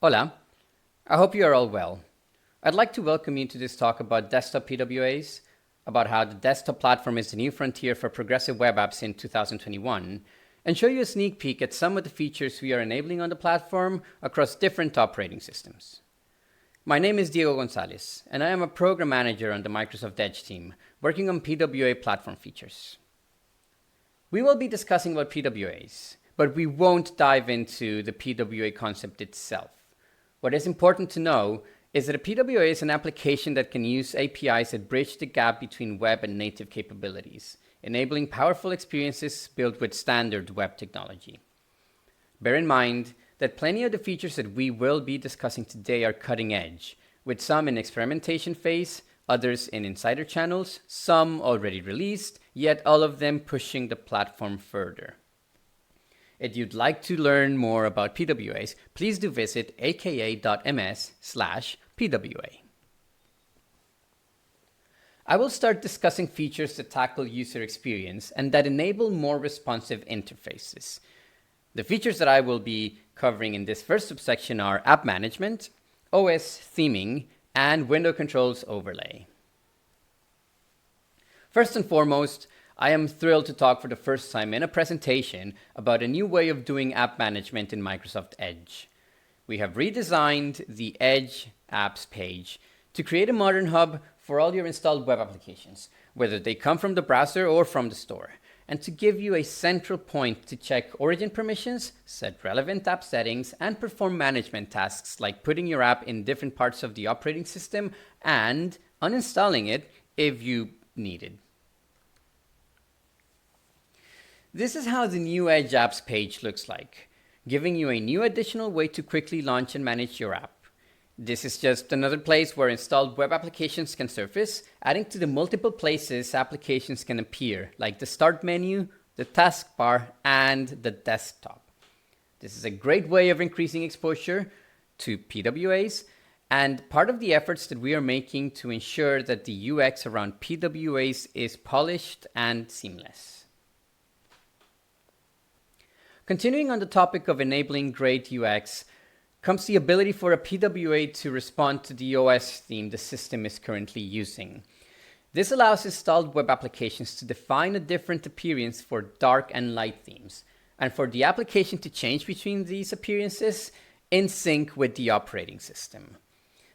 Hola, I hope you are all well. I'd like to welcome you to this talk about desktop PWAs, about how the desktop platform is the new frontier for progressive web apps in 2021, and show you a sneak peek at some of the features we are enabling on the platform across different operating systems. My name is Diego González, and I am a program manager on the Microsoft Edge team, working on PWA platform features. We will be discussing about PWAs, but we won't dive into the PWA concept itself. What is important to know is that a PWA is an application that can use APIs that bridge the gap between web and native capabilities, enabling powerful experiences built with standard web technology. Bear in mind that plenty of the features that we will be discussing today are cutting edge, with some in experimentation phase, others in insider channels, some already released, yet all of them pushing the platform further. If you'd like to learn more about PWAs, please do visit aka.ms/PWA. I will start discussing features that tackle user experience and that enable more responsive interfaces. The features that I will be covering in this first subsection are app management, OS theming, and window controls overlay. First and foremost, I am thrilled to talk for the first time in a presentation about a new way of doing app management in Microsoft Edge. We have redesigned the Edge apps page to create a modern hub for all your installed web applications, whether they come from the browser or from the store, and to give you a central point to check origin permissions, set relevant app settings, and perform management tasks like putting your app in different parts of the operating system and uninstalling it if you need it. This is how the new Edge apps page looks like, giving you a new additional way to quickly launch and manage your app. This is just another place where installed web applications can surface, adding to the multiple places applications can appear, like the Start menu, the taskbar, and the desktop. This is a great way of increasing exposure to PWAs, and part of the efforts that we are making to ensure that the UX around PWAs is polished and seamless. Continuing on the topic of enabling great UX, comes the ability for a PWA to respond to the OS theme the system is currently using. This allows installed web applications to define a different appearance for dark and light themes, and for the application to change between these appearances in sync with the operating system.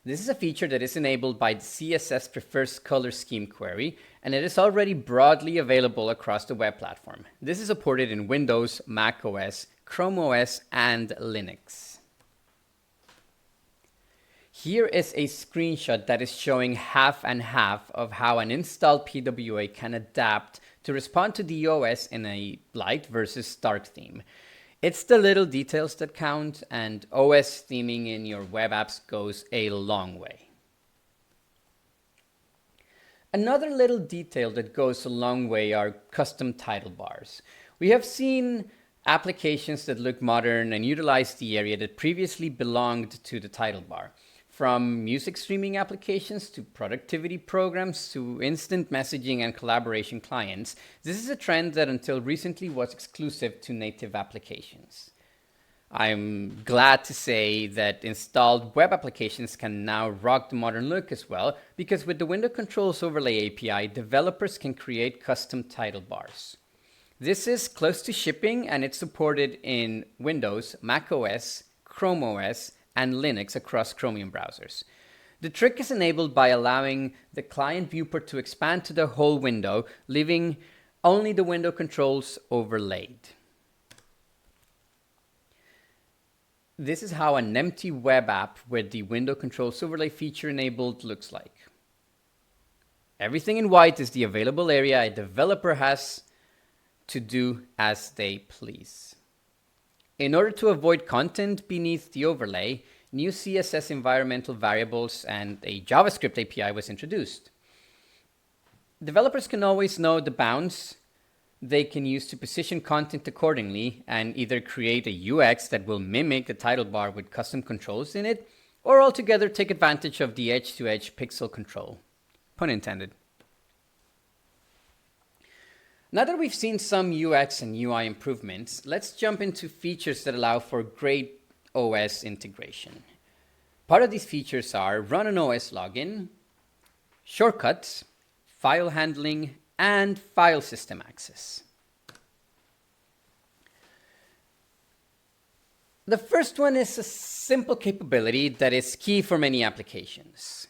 This is a feature that is enabled by the CSS Prefers Color Scheme query, and it is already broadly available across the web platform. This is supported in Windows, Mac OS, Chrome OS, and Linux. Here is a screenshot that is showing half and half of how an installed PWA can adapt to respond to the OS in a light versus dark theme. It's the little details that count, and OS theming in your web apps goes a long way. Another little detail that goes a long way are custom title bars. We have seen applications that look modern and utilize the area that previously belonged to the title bar. From music streaming applications to productivity programs to instant messaging and collaboration clients, this is a trend that until recently was exclusive to native applications. I'm glad to say that installed web applications can now rock the modern look as well, because with the Window Controls Overlay API, developers can create custom title bars. This is close to shipping, and it's supported in Windows, Mac OS, Chrome OS, and Linux across Chromium browsers. The trick is enabled by allowing the client viewport to expand to the whole window, leaving only the window controls overlaid. This is how an empty web app with the window controls overlay feature enabled looks like. Everything in white is the available area a developer has to do as they please. In order to avoid content beneath the overlay, new CSS environmental variables and a JavaScript API was introduced. Developers can always know the bounds they can use to position content accordingly and either create a UX that will mimic the title bar with custom controls in it, or altogether take advantage of the edge-to-edge pixel control. Pun intended. Now that we've seen some UX and UI improvements, let's jump into features that allow for great OS integration. Part of these features are Run on OS login, shortcuts, file handling, and file system access. The first one is a simple capability that is key for many applications: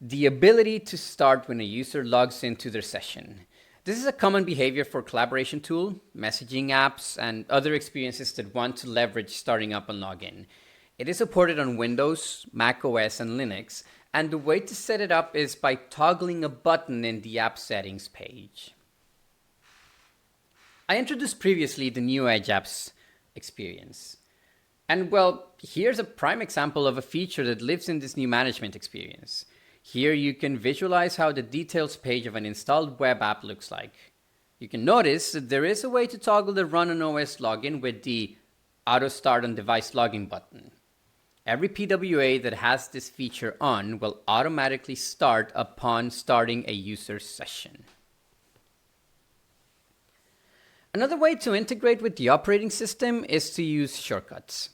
the ability to start when a user logs into their session. This is a common behavior for collaboration tool, messaging apps, and other experiences that want to leverage starting up and login. It is supported on Windows, Mac OS, and Linux, and the way to set it up is by toggling a button in the app settings page. I introduced previously the new Edge apps experience. And well, here's a prime example of a feature that lives in this new management experience. Here you can visualize how the details page of an installed web app looks like. You can notice that there is a way to toggle the Run on OS login with the Auto Start on Device Login button. Every PWA that has this feature on will automatically start upon starting a user session. Another way to integrate with the operating system is to use shortcuts.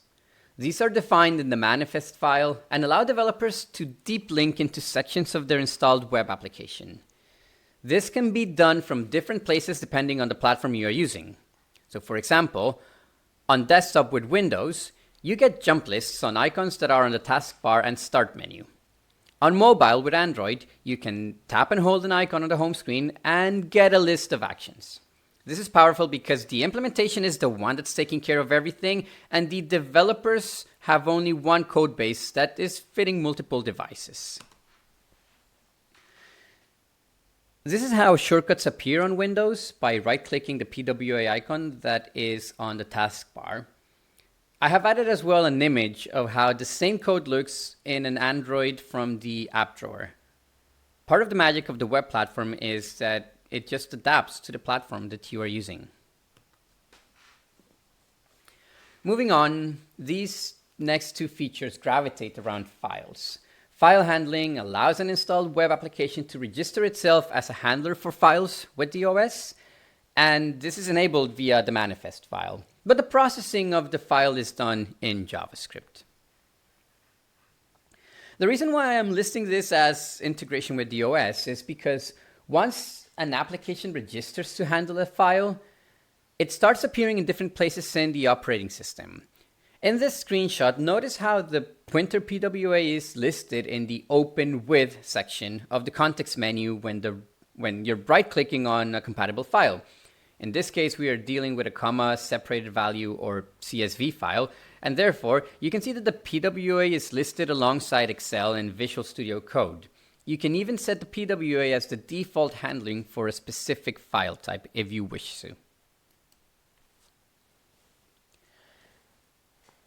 These are defined in the manifest file and allow developers to deep link into sections of their installed web application. This can be done from different places depending on the platform you are using. So for example, on desktop with Windows, you get jump lists on icons that are on the taskbar and start menu. On mobile with Android, you can tap and hold an icon on the home screen and get a list of actions. This is powerful because the implementation is the one that's taking care of everything, and the developers have only one code base that is fitting multiple devices. This is how shortcuts appear on Windows by right-clicking the PWA icon that is on the taskbar. I have added as well an image of how the same code looks in an Android from the app drawer. Part of the magic of the web platform is that it just adapts to the platform that you are using. Moving on, these next two features gravitate around files. File handling allows an installed web application to register itself as a handler for files with the OS, and this is enabled via the manifest file. But the processing of the file is done in JavaScript. The reason why I'm listing this as integration with the OS is because once an application registers to handle a file, it starts appearing in different places in the operating system. In this screenshot, notice how the pointer PWA is listed in the Open With section of the context menu when you're right-clicking on a compatible file. In this case, we are dealing with a comma separated value or CSV file, and therefore you can see that the PWA is listed alongside Excel and Visual Studio Code. You can even set the PWA as the default handling for a specific file type if you wish to.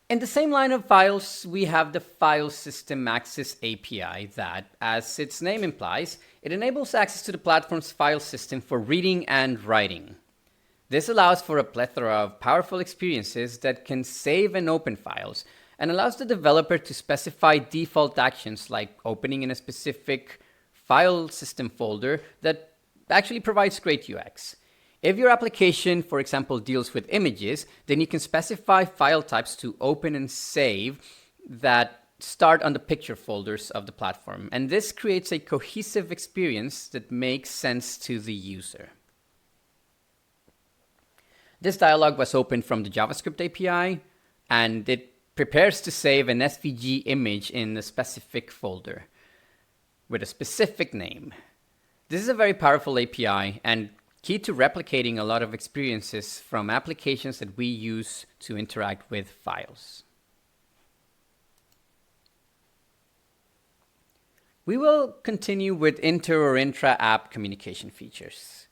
In the same line of files, we have the File System Access API that, as its name implies, it enables access to the platform's file system for reading and writing. This allows for a plethora of powerful experiences that can save and open files, and allows the developer to specify default actions like opening in a specific file system folder that actually provides great UX. If your application, for example, deals with images, then you can specify file types to open and save that start on the picture folders of the platform. And this creates a cohesive experience that makes sense to the user. This dialog was opened from the JavaScript API, and it prepares to save an SVG image in a specific folder with a specific name. This is a very powerful API and key to replicating a lot of experiences from applications that we use to interact with files. We will continue with inter or intra-app communication features.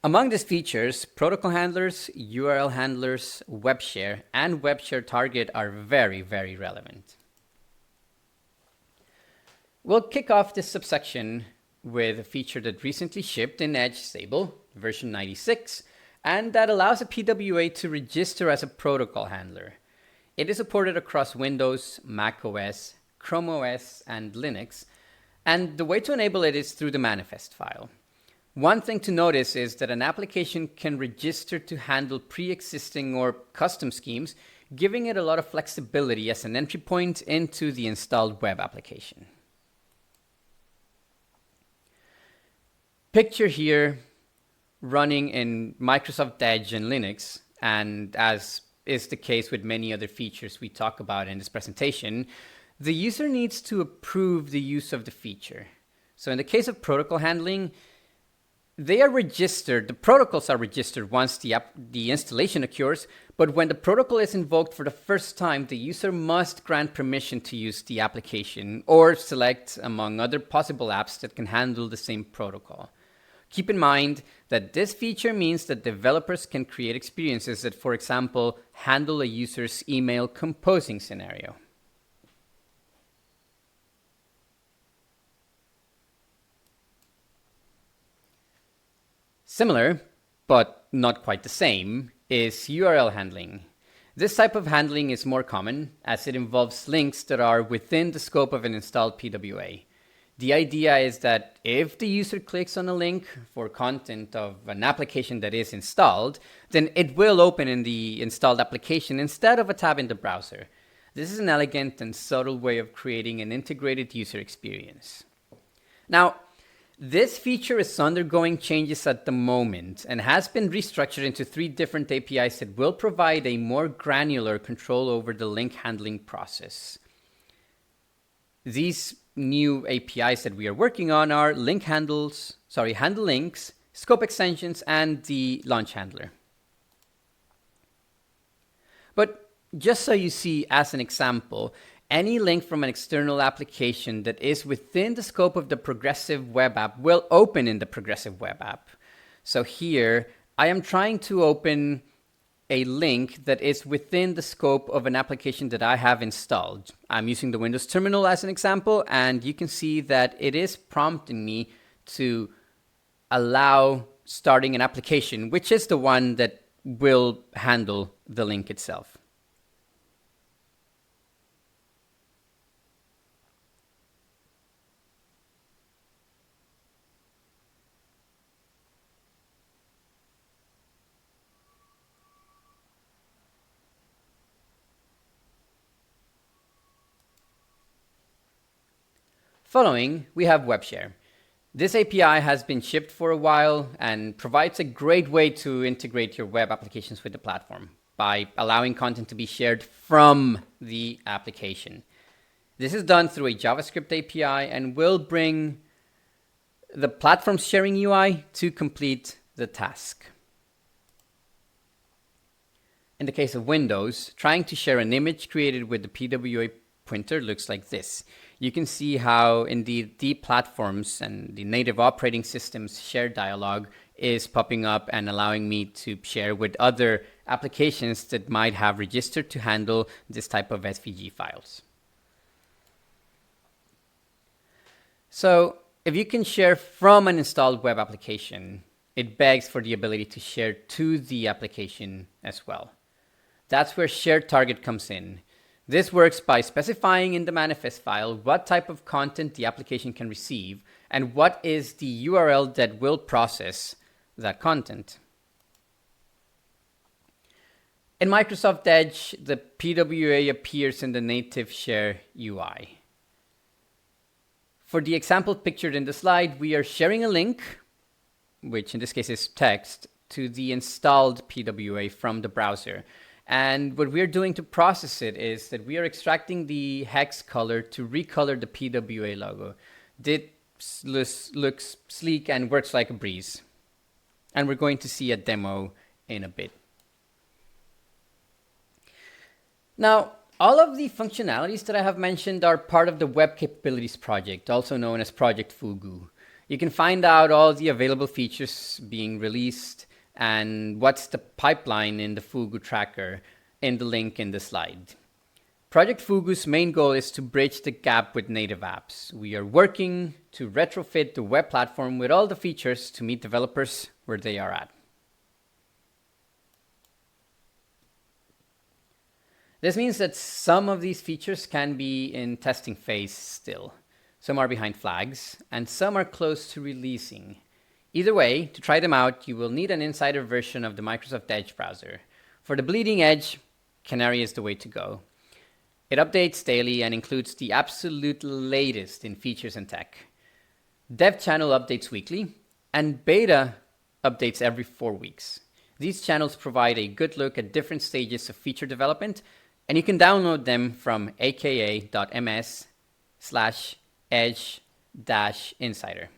Among these features, protocol handlers, URL handlers, Webshare, and Webshare target are very, very relevant. We'll kick off this subsection with a feature that recently shipped in Edge Stable, version 96, and that allows a PWA to register as a protocol handler. It is supported across Windows, Mac OS, Chrome OS, and Linux, and the way to enable it is through the manifest file. One thing to notice is that an application can register to handle pre-existing or custom schemes giving it a lot of flexibility as an entry point into the installed web application. Picture here running in Microsoft Edge and Linux, and as is the case with many other features we talk about in this presentation, the user needs to approve the use of the feature. So in the case of protocol handling, they are registered, the protocols are registered once the installation occurs, but when the protocol is invoked for the first time, the user must grant permission to use the application or select among other possible apps that can handle the same protocol. Keep in mind that this feature means that developers can create experiences that, for example, handle a user's email composing scenario. Similar, but not quite the same, is URL handling. This type of handling is more common as it involves links that are within the scope of an installed PWA. The idea is that if the user clicks on a link for content of an application that is installed, then it will open in the installed application instead of a tab in the browser. This is an elegant and subtle way of creating an integrated user experience. Now, this feature is undergoing changes at the moment and has been restructured into 3 different APIs that will provide a more granular control over the link handling process. These new APIs that we are working on are handle links, scope extensions, and the launch handler. But just so you see as an example, any link from an external application that is within the scope of the progressive web app will open in the progressive web app. So here, I am trying to open a link that is within the scope of an application that I have installed. I'm using the Windows terminal as an example, and you can see that it is prompting me to allow starting an application, which is the one that will handle the link itself. Following, we have Webshare. This API has been shipped for a while and provides a great way to integrate your web applications with the platform by allowing content to be shared from the application. This is done through a JavaScript API and will bring the platform's sharing UI to complete the task. In the case of Windows, trying to share an image created with the PWA printer looks like this. You can see how indeed the platforms and the native operating systems share dialog is popping up and allowing me to share with other applications that might have registered to handle this type of SVG files. So if you can share from an installed web application, it begs for the ability to share to the application as well. That's where shared target comes in. This works by specifying in the manifest file what type of content the application can receive and what is the URL that will process that content. In Microsoft Edge, the PWA appears in the native share UI. For the example pictured in the slide, we are sharing a link, which in this case is text, to the installed PWA from the browser. And what we're doing to process it is that we are extracting the hex color to recolor the PWA logo. This looks sleek and works like a breeze. And we're going to see a demo in a bit. Now, all of the functionalities that I have mentioned are part of the Web Capabilities Project, also known as Project Fugu. You can find out all the available features being released and what's the pipeline in the Fugu tracker in the link in the slide. Project Fugu's main goal is to bridge the gap with native apps. We are working to retrofit the web platform with all the features to meet developers where they are at. This means that some of these features can be in testing phase still. Some are behind flags, and some are close to releasing. Either way, to try them out, you will need an insider version of the Microsoft Edge browser. For the bleeding edge, Canary is the way to go. It updates daily and includes the absolute latest in features and tech. Dev channel updates weekly, and beta updates every 4 weeks. These channels provide a good look at different stages of feature development, and you can download them from aka.ms/edge-insider.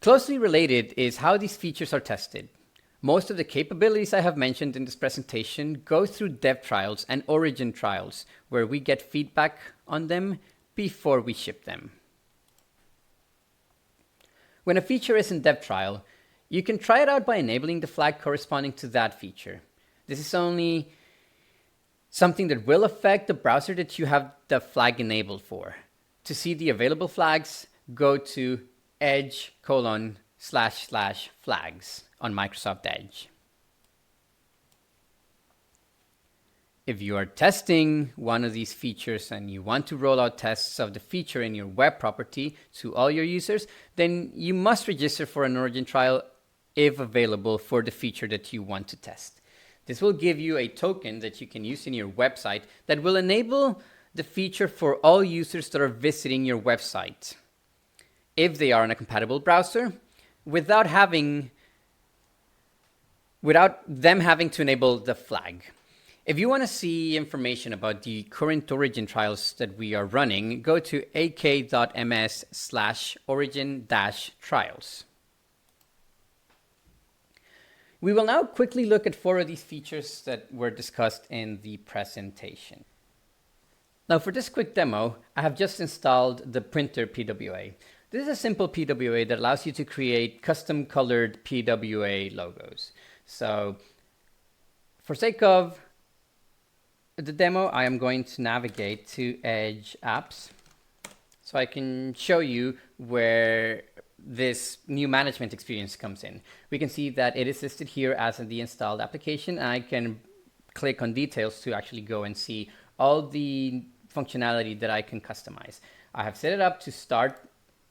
Closely related is how these features are tested. Most of the capabilities I have mentioned in this presentation go through dev trials and origin trials, where we get feedback on them before we ship them. When a feature is in dev trial, you can try it out by enabling the flag corresponding to that feature. This is only something that will affect the browser that you have the flag enabled for. To see the available flags, go to edge://flags on Microsoft Edge. If you are testing one of these features and you want to roll out tests of the feature in your web property to all your users, then you must register for an origin trial if available for the feature that you want to test. This will give you a token that you can use in your website that will enable the feature for all users that are visiting your website, if they are in a compatible browser, without them having to enable the flag. If you want to see information about the current origin trials that we are running, go to ak.ms/origin-trials. We will now quickly look at 4 of these features that were discussed in the presentation. Now for this quick demo, I have just installed the printer PWA. This is a simple PWA that allows you to create custom colored PWA logos. So for sake of the demo, I am going to navigate to Edge Apps so I can show you where this new management experience comes in. We can see that it is listed here as the installed application, and I can click on details to actually go and see all the functionality that I can customize. I have set it up to start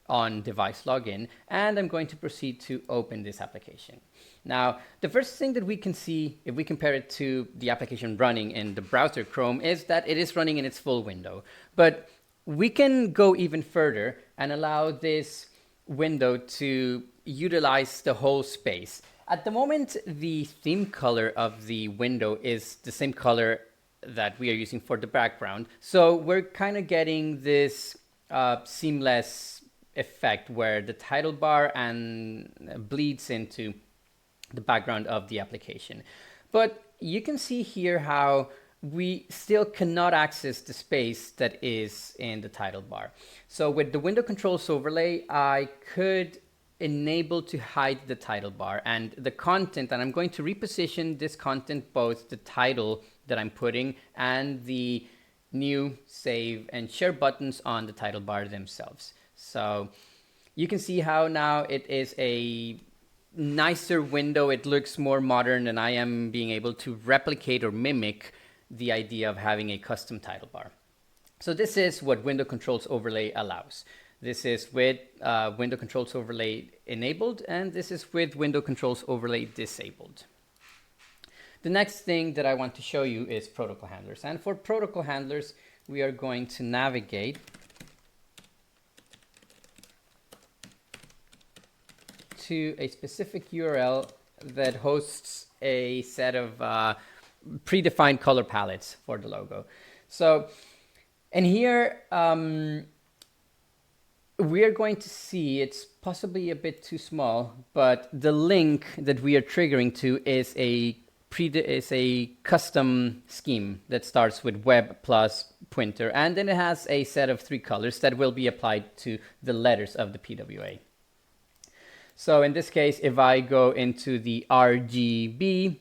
on device login, and I'm going to proceed to open this application. Now, the first thing that we can see if we compare it to the application running in the browser Chrome is that it is running in its full window. But we can go even further and allow this window to utilize the whole space. At the moment, the theme color of the window is the same color that we are using for the background. So we're kind of getting this seamless effect where the title bar and bleeds into the background of the application. But you can see here how we still cannot access the space that is in the title bar. So with the window controls overlay, I could enable to hide the title bar and the content, and I'm going to reposition this content, both the title that I'm putting and the new, save, and share buttons on the title bar themselves. So you can see how now it is a nicer window. It looks more modern, and I am being able to replicate or mimic the idea of having a custom title bar. So this is what window controls overlay allows. This is with window controls overlay enabled, and this is with window controls overlay disabled. The next thing that I want to show you is protocol handlers. And for protocol handlers, we are going to navigate to a specific URL that hosts a set of predefined color palettes for the logo. So, and here we are going to see, it's possibly a bit too small, but the link that we are triggering to is a custom scheme that starts with web plus pointer, and then it has a set of 3 colors that will be applied to the letters of the PWA. So in this case, if I go into the RGB,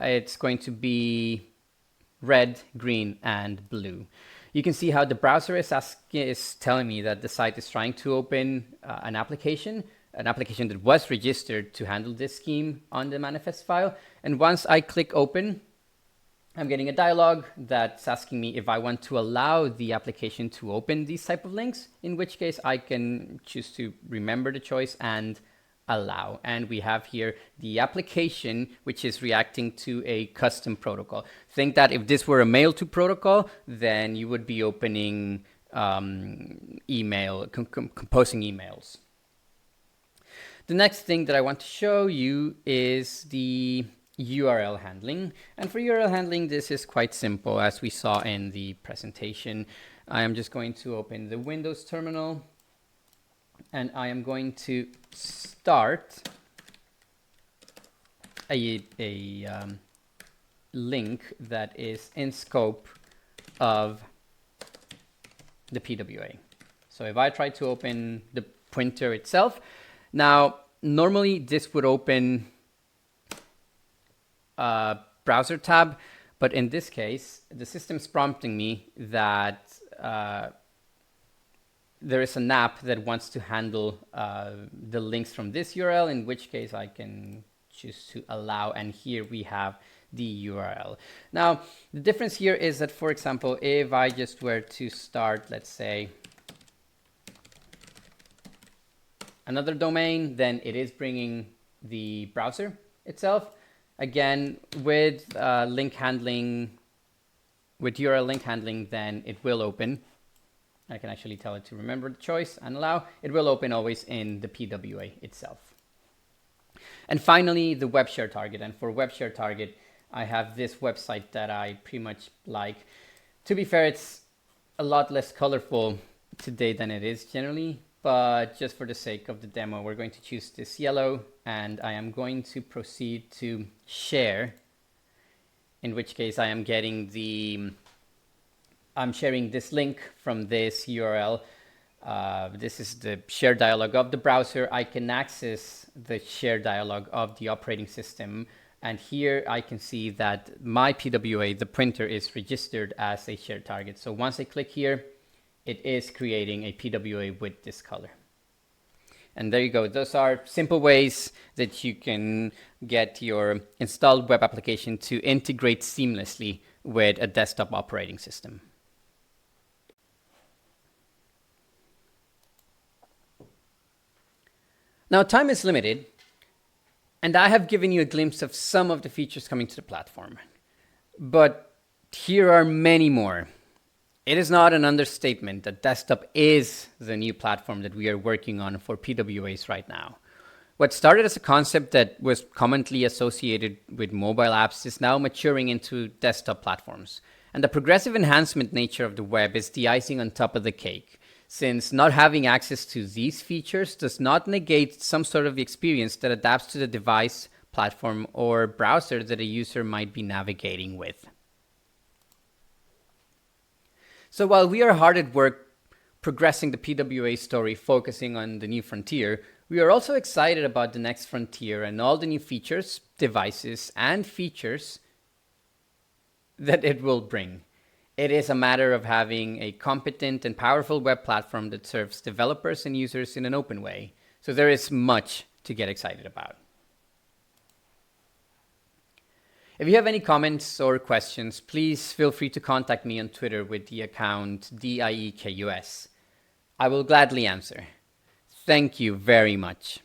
it's going to be red, green, and blue. You can see how the browser is telling me that the site is trying to open an application that was registered to handle this scheme on the manifest file. And once I click open, I'm getting a dialog that's asking me if I want to allow the application to open these type of links, in which case I can choose to remember the choice and allow. And we have here the application, which is reacting to a custom protocol. Think that if this were a mail to protocol, then you would be opening composing emails. The next thing that I want to show you is the URL handling. And for URL handling, this is quite simple, as we saw in the presentation. I am just going to open the Windows terminal, and I am going to start a link that is in scope of the PWA. So if I try to open the printer itself, now normally this would open a browser tab, but in this case, the system's prompting me that there is an app that wants to handle the links from this URL, in which case I can choose to allow, and here we have the URL. Now, the difference here is that, for example, if I just were to start, let's say, another domain, then it is bringing the browser itself. Again, with link handling, with URL link handling, then it will open. I can actually tell it to remember the choice and allow. It will open always in the PWA itself. And finally, the Webshare target. And for Webshare target, I have this website that I pretty much like. To be fair, it's a lot less colorful today than it is generally, but just for the sake of the demo, we're going to choose this yellow, and I am going to proceed to share, in which case I am getting I'm sharing this link from this URL. This is the share dialog of the browser. I can access the share dialog of the operating system. And here I can see that my PWA, the printer, is registered as a shared target. So once I click here, it is creating a PWA with this color. And there you go. Those are simple ways that you can get your installed web application to integrate seamlessly with a desktop operating system. Now, time is limited, and I have given you a glimpse of some of the features coming to the platform. But here are many more. It is not an understatement that desktop is the new platform that we are working on for PWAs right now. What started as a concept that was commonly associated with mobile apps is now maturing into desktop platforms. And the progressive enhancement nature of the web is the icing on top of the cake, since not having access to these features does not negate some sort of experience that adapts to the device, platform, or browser that a user might be navigating with. So while we are hard at work progressing the PWA story, focusing on the new frontier, we are also excited about the next frontier and all the new features, devices, and features that it will bring. It is a matter of having a competent and powerful web platform that serves developers and users in an open way. So there is much to get excited about. If you have any comments or questions, please feel free to contact me on Twitter with the account DIEKUS. I will gladly answer. Thank you very much.